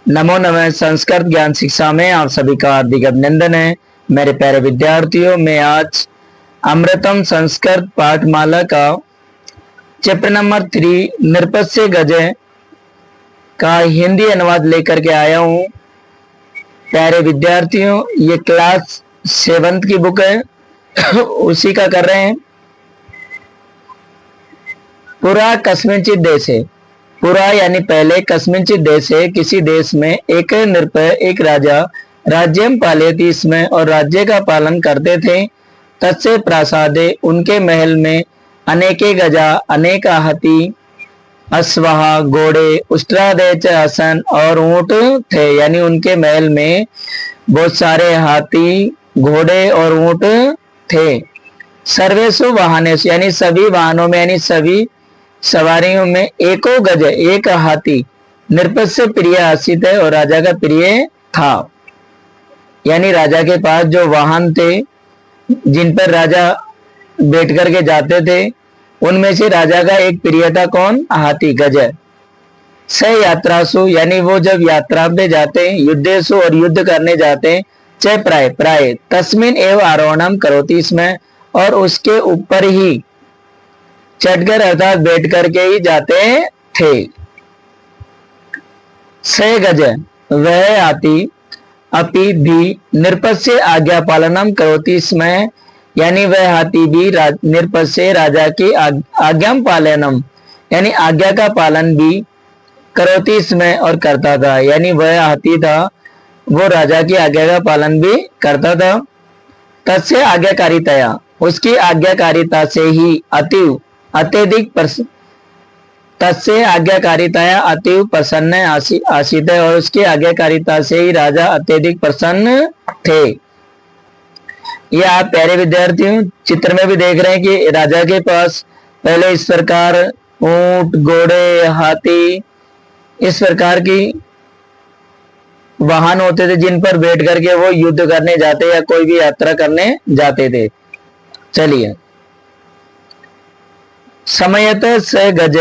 नमो नमः। संस्कृत ज्ञान शिक्षा में आप सभी का हार्दिक अभिनंदन है। मेरे प्यारे विद्यार्थियों, मैं आज अमृतम संस्कृत पाठमाला का चैप्टर नंबर 3 नृपस्य गजय का हिंदी अनुवाद लेकर के आया हूँ। प्यारे विद्यार्थियों, ये क्लास 7 की बुक है उसी का कर रहे हैं। पुरा कस्मिंचित देशे, पुरा यानी पहले, कस्मिंचित देशे किसी देश में, एक नृप एक राजा, राज्यम पालयति इसमें और राज्य का पालन करते थे। तत्से प्रासादे उनके महल में, अनेके गजा अनेक हाथी, अश्वाहा घोड़े, उष्ट्रादय च आसन और ऊंट थे। यानी उनके महल में बहुत सारे हाथी, घोड़े और ऊंट थे। सर्वेषु वाहनेषु यानी सभी वाहनों में, यानी सभी सवारियों में, एको गज एक हाथी, नृपस्य प्रिय आसित है और राजा का प्रिय था। यानी राजा के पास जो वाहन थे जिन पर राजा बैठ करके जाते थे, उनमें से राजा का एक प्रिय था। कौन? हाथी, गज। स यात्रासु यानी वो जब यात्रा पे जाते, युद्धेशु और युद्ध करने जाते, च प्राय प्राय तस्मिन एव आरोहणम करोति इसमें और उसके ऊपर ही चढ़कर अर्थात बैठ करके ही जाते थे। स गज वह हाथी, अपि भी नृपस्य आज्ञा पालनम करोति इसमें यानी वह हाथी भी नृपस्य राजा की आज्ञा पालनम यानी आज्ञा का पालन भी करोति इसमें और करता था। यानी वह हाथी था, वो राजा की आज्ञा का पालन भी करता था। तस्य आज्ञाकारितया उसकी आज्ञाकारिता से ही अत्यधिक तस्य आज्ञाकारिताया अतीव प्रसन्न आसित है और उसकी आज्ञाकारिता से ही राजा अत्यधिक प्रसन्न थे। ये आप प्यारे विद्यार्थियों चित्र में भी देख रहे हैं कि राजा के पास पहले इस प्रकार ऊंट, घोड़े, हाथी, इस प्रकार की वाहन होते थे जिन पर बैठ करके वो युद्ध करने जाते या कोई भी यात्रा करने जाते थे। चलिए, समयत स गज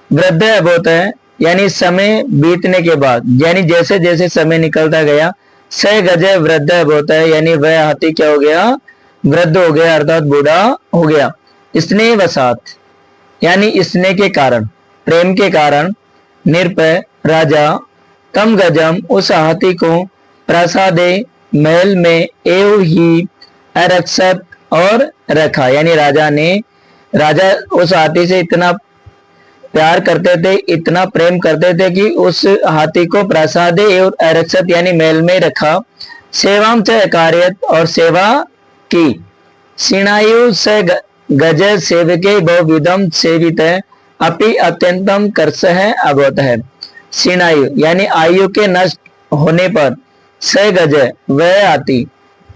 वृद्ध अभूत है यानी समय बीतने के बाद, यानी जैसे जैसे समय निकलता गया, स गज वृद्ध अभूत है यानी वह हाथी क्या हो गया? वृद्ध हो गया अर्थात बूढ़ा हो गया। स्नेह वसात यानी स्नेह के कारण, प्रेम के कारण, नृप राजा तम गजम उस हाथी को प्रासादे महल में एव ही अरक्षत और रखा। यानी राजा उस हाथी से इतना प्यार करते थे, इतना प्रेम करते थे कि उस हाथी को प्रासादे एवं आरक्षित यानी महल में रखा। सेवाम च कार्यत और सेवा की। सिणायु से गज सेवके बहुविधम सेवित है अपि अत्यंतम कर्ष है अभूत है। सिणायु यानी आयु के नष्ट होने पर, स गज वह हाथी,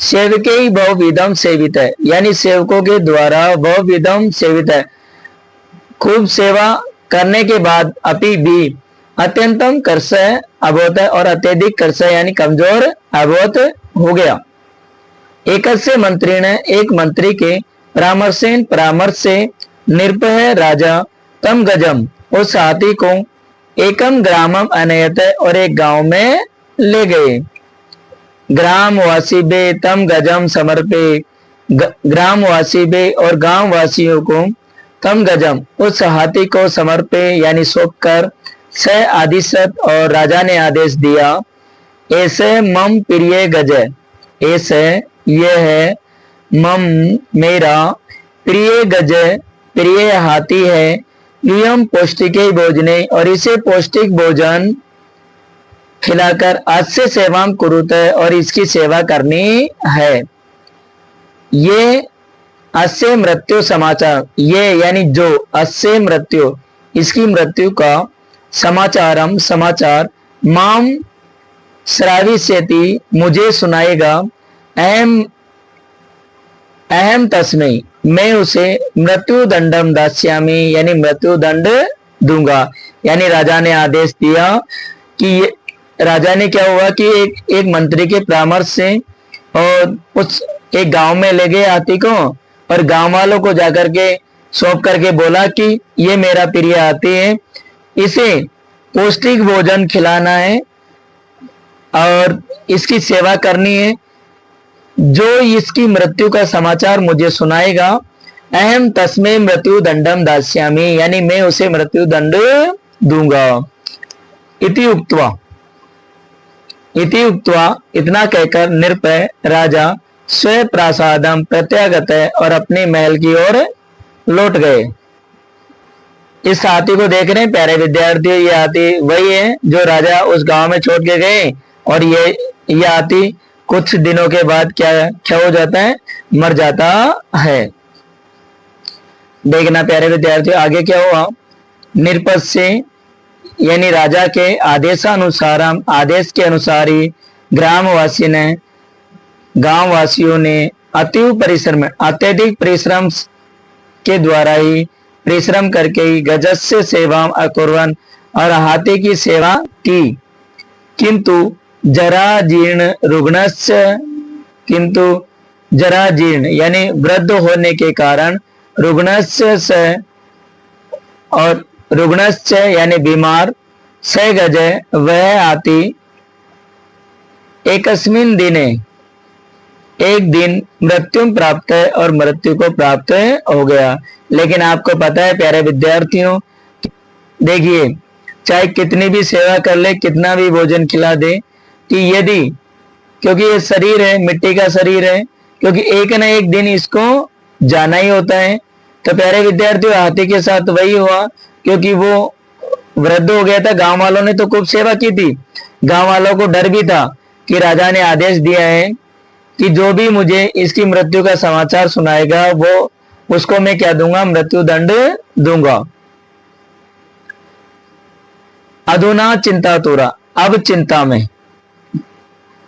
सेवके ही बहुविधम सेवित है यानी सेवकों के द्वारा बहुविधम सेवित है, खूब सेवा करने के बाद, अपि भी अत्यंतम कर्ष अभूत है और अत्यधिक कर्ष यानी कमजोर अभूत हो गया। एकस्य मंत्री ने एक मंत्री के परामर्श से निर्भय राजा तम गजम उस हाथी को एकम ग्रामम अनयत और एक गांव में ले गए। ग्रामवासी बे तम गजम समर्पे, ग्रामवासी बे और गांव वासियों को तम गजम उस हाथी को समर्पे यानी सौंप कर, स आदिशत और राजा ने आदेश दिया, ऐसे मम प्रिय गज, ऐसे यह है मम मेरा, प्रिय गज प्रिय हाथी है, युयम पौष्टिक भोजने और इसे पौष्टिक भोजन खिलाकर आज से सेवाम कुरुत है और इसकी सेवा करनी है। ये अस्य मृत्यु समाचार, ये यानी जो अस्य मृत्यु इसकी मृत्यु का समाचारम समाचार, माम श्राविष्यति मुझे सुनाएगा, अहम तस्मै मैं उसे मृत्यु दंडम दास्यामी यानी मृत्यु दंड दूंगा। यानी राजा ने आदेश दिया कि राजा ने क्या हुआ कि एक मंत्री के परामर्श से और उस एक गांव में ले गए हाथी को और गांव वालों को जाकर के सौंप करके बोला कि ये मेरा प्रिय हाथी है, इसे पौष्टिक भोजन खिलाना है और इसकी सेवा करनी है। जो इसकी मृत्यु का समाचार मुझे सुनाएगा, अहम तस्मै मृत्यु दंडम दास्यामि, यानी मैं उसे मृत्यु दंड दूंगा। इति उक्त्वा, इति उक्त्वा, इतना कहकर निरपय राजा स्व प्रासादम प्रत्यागत और अपने महल की ओर लौट गए। इस हाथी को देख रहे हैं प्यारे विद्यार्थियों, ये हाथी वही है जो राजा उस गांव में छोड़ के गए, और ये हाथी कुछ दिनों के बाद क्या हो जाता है, मर जाता है। देखना प्यारे विद्यार्थियों आगे क्या हुआ। निरपत से यानी राजा के आदेशानुसार, आदेश के अनुसार ही गांव वासियों ने अत्यधिक परिश्रम के द्वारा ही, परिश्रम करके ही गजस्य सेवा अकुर्वन्, और हाथी की सेवा की। किंतु जरा जीर्ण यानी वृद्ध होने के कारण, रुग्णस्य यानी बीमार, स गजय वह हाथी, एकस्मिन् दिने एक दिन मृत्यु प्राप्त है और मृत्यु को प्राप्त हो गया। लेकिन आपको पता है प्यारे विद्यार्थियों, देखिए चाहे कितनी भी सेवा कर ले, कितना भी भोजन खिला दे, कि यदि, क्योंकि ये शरीर है, मिट्टी का शरीर है, क्योंकि एक ना एक दिन इसको जाना ही होता है। तो प्यारे विद्यार्थियों हाथी के साथ वही हुआ, क्योंकि वो वृद्ध हो गया था। गांव वालों ने तो खूब सेवा की थी, गांव वालों को डर भी था कि राजा ने आदेश दिया है कि जो भी मुझे इसकी मृत्यु का समाचार सुनाएगा, वो उसको मैं क्या दूंगा, मृत्यु दंड दूंगा। अधुना चिंता तुरा, अब चिंता में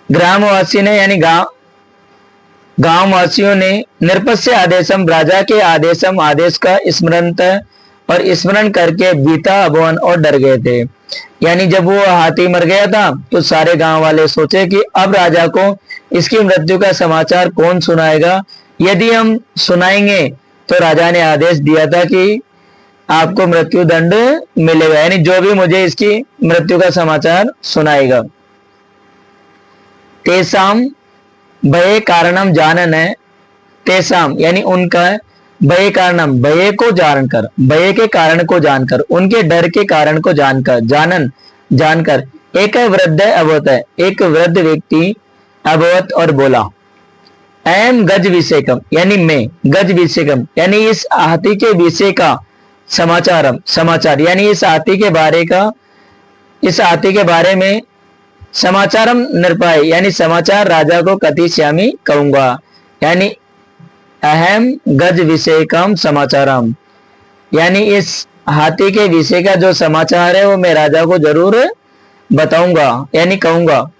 ग्रामवासी ने यानी गांव वासियों ने निरपस्य आदेशम, राजा के आदेश का स्मरण करके बीता अभवन और डर गए थे। यानी जब वो हाथी मर गया था तो सारे गांव वाले सोचे कि अब राजा को इसकी मृत्यु का समाचार कौन सुनाएगा। यदि हम सुनाएंगे तो राजा ने आदेश दिया था कि आपको मृत्यु दंड मिलेगा, यानी जो भी मुझे इसकी मृत्यु का समाचार सुनाएगा। तेसाम भय कारणम जानन है, तेसाम यानी उनका, भय कारणम भय को जानकर, भय के कारण को जानकर, उनके डर के कारण को जानकर एक वृद्ध अभवत है, एक वृद्ध व्यक्ति अभवत और बोला, एम गज विषयकम यानी मैं, गज विषयकम यानी इस हाथी के विषय का समाचार यानी इस हाथी के बारे में समाचारम निरपाय यानी समाचार राजा को कथिष्यामि कहूंगा। यानी अहम गज विषयकम समाचारम, यानी इस हाथी के विषय का जो समाचार है वो मैं राजा को जरूर बताऊंगा यानी कहूंगा।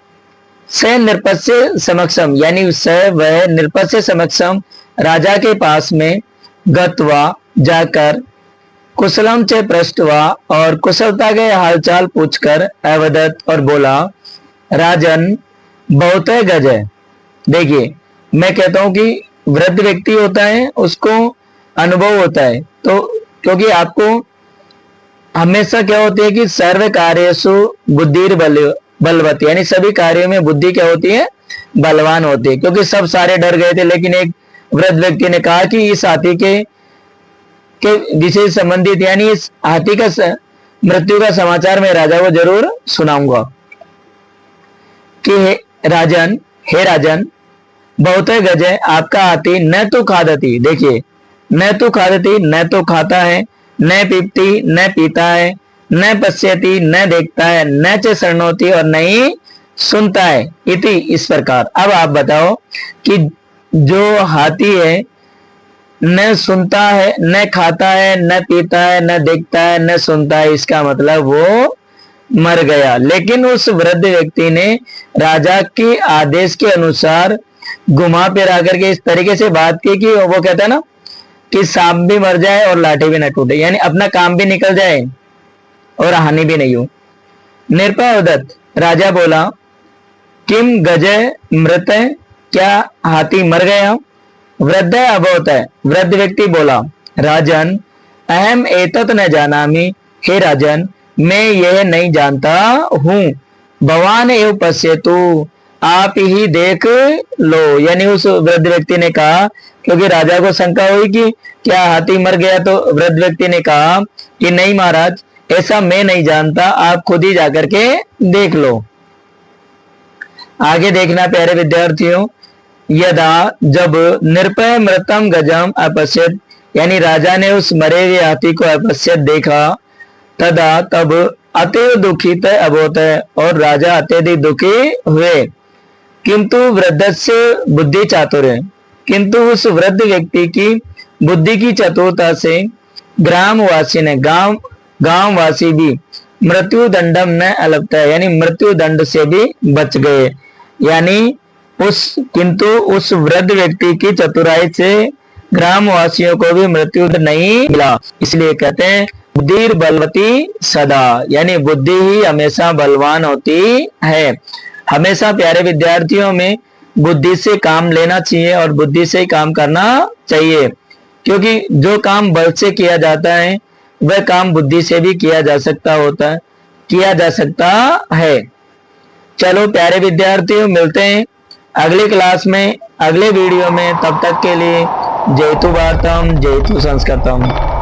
स नृपस्य समक्षम यानी वह नृपस्य समक्षम राजा के पास में गत्वा जाकर, कुशलम च पृष्ठवा और कुशलता के हालचाल पूछकर, अवदत और बोला, राजन बहुत गज है। देखिए मैं कहता हूं कि वृद्ध व्यक्ति होता है उसको अनुभव होता है, तो क्योंकि आपको हमेशा क्या होती है कि सर्व कार्यसु बुद्धिर बलवती यानी सभी कार्यों में बुद्धि क्या होती है, बलवान होती है। क्योंकि सब सारे डर गए थे, लेकिन एक वृद्ध व्यक्ति ने कहा कि इस हाथी के विषय संबंधित यानी इस हाथी का मृत्यु का समाचार मैं राजा को जरूर सुनाऊंगा। कि हे राजन बहुत गज है आपका हाथी, न तो खादती, देखिए न तो खादती, न तो खाता है, न पीती न पीता है, न पश्यति न देखता है, न च शरणोति और न ही सुनता है। इति इस प्रकार। अब आप बताओ कि जो हाथी है न सुनता है, न खाता है, न पीता है, न देखता है, न सुनता है, इसका मतलब वो मर गया। लेकिन उस वृद्ध व्यक्ति ने राजा के आदेश के अनुसार घुमा फिरा करके इस तरीके से बात की कि वो कहता है ना कि सांप भी मर जाए और लाठी भी न टूटे, यानी अपना काम भी निकल जाए और हानि भी नहीं हो। निरपयदत्त राजा बोला, किम गजय मृत, क्या हाथी मर गया? वृद्ध अभवत है, वृद्ध व्यक्ति बोला, राजन अहम एतत न जानामि, हे राजन मैं यह नहीं जानता हूँ। भगवान एवं पश्यतु, आप ही देख लो। यानी उस वृद्ध व्यक्ति ने कहा, क्योंकि राजा को शंका हुई कि क्या हाथी मर गया, तो वृद्ध व्यक्ति ने कहा कि नहीं महाराज, ऐसा मैं नहीं जानता, आप खुद ही जाकर के देख लो। आगे देखना प्यारे विद्यार्थियों, यदा जब निर्भय मृतम गजम अपश्यत, यानी राजा ने उस मरे हुए हाथी को अपश्यत देखा, तदा तब अतएव दुखित अभूत, और राजा अत्यधिक दुखी हुए। किंतु वृद्धस्य बुद्धि चातुर्य, किंतु उस वृद्ध व्यक्ति की बुद्धि की चतुरता से ग्रामवासी ने गांववासी भी मृत्यु दंडम न अलपता, यानी मृत्यु दंड से भी बच गए। यानी किंतु उस वृद्ध व्यक्ति की चतुराई से ग्रामवासियों को भी मृत्यु दंड नहीं मिला। इसलिए कहते हैं बुद्धि बलवती सदा, यानी बुद्धि ही हमेशा बलवान होती है। हमेशा प्यारे विद्यार्थियों में बुद्धि से काम लेना चाहिए और बुद्धि से ही काम करना चाहिए, क्योंकि जो काम बल से किया जाता है वह काम बुद्धि से भी किया जा सकता है। चलो प्यारे विद्यार्थियों, मिलते हैं अगली क्लास में, अगले वीडियो में। तब तक के लिए जयतु भारतम, जयतु संस्कृतम।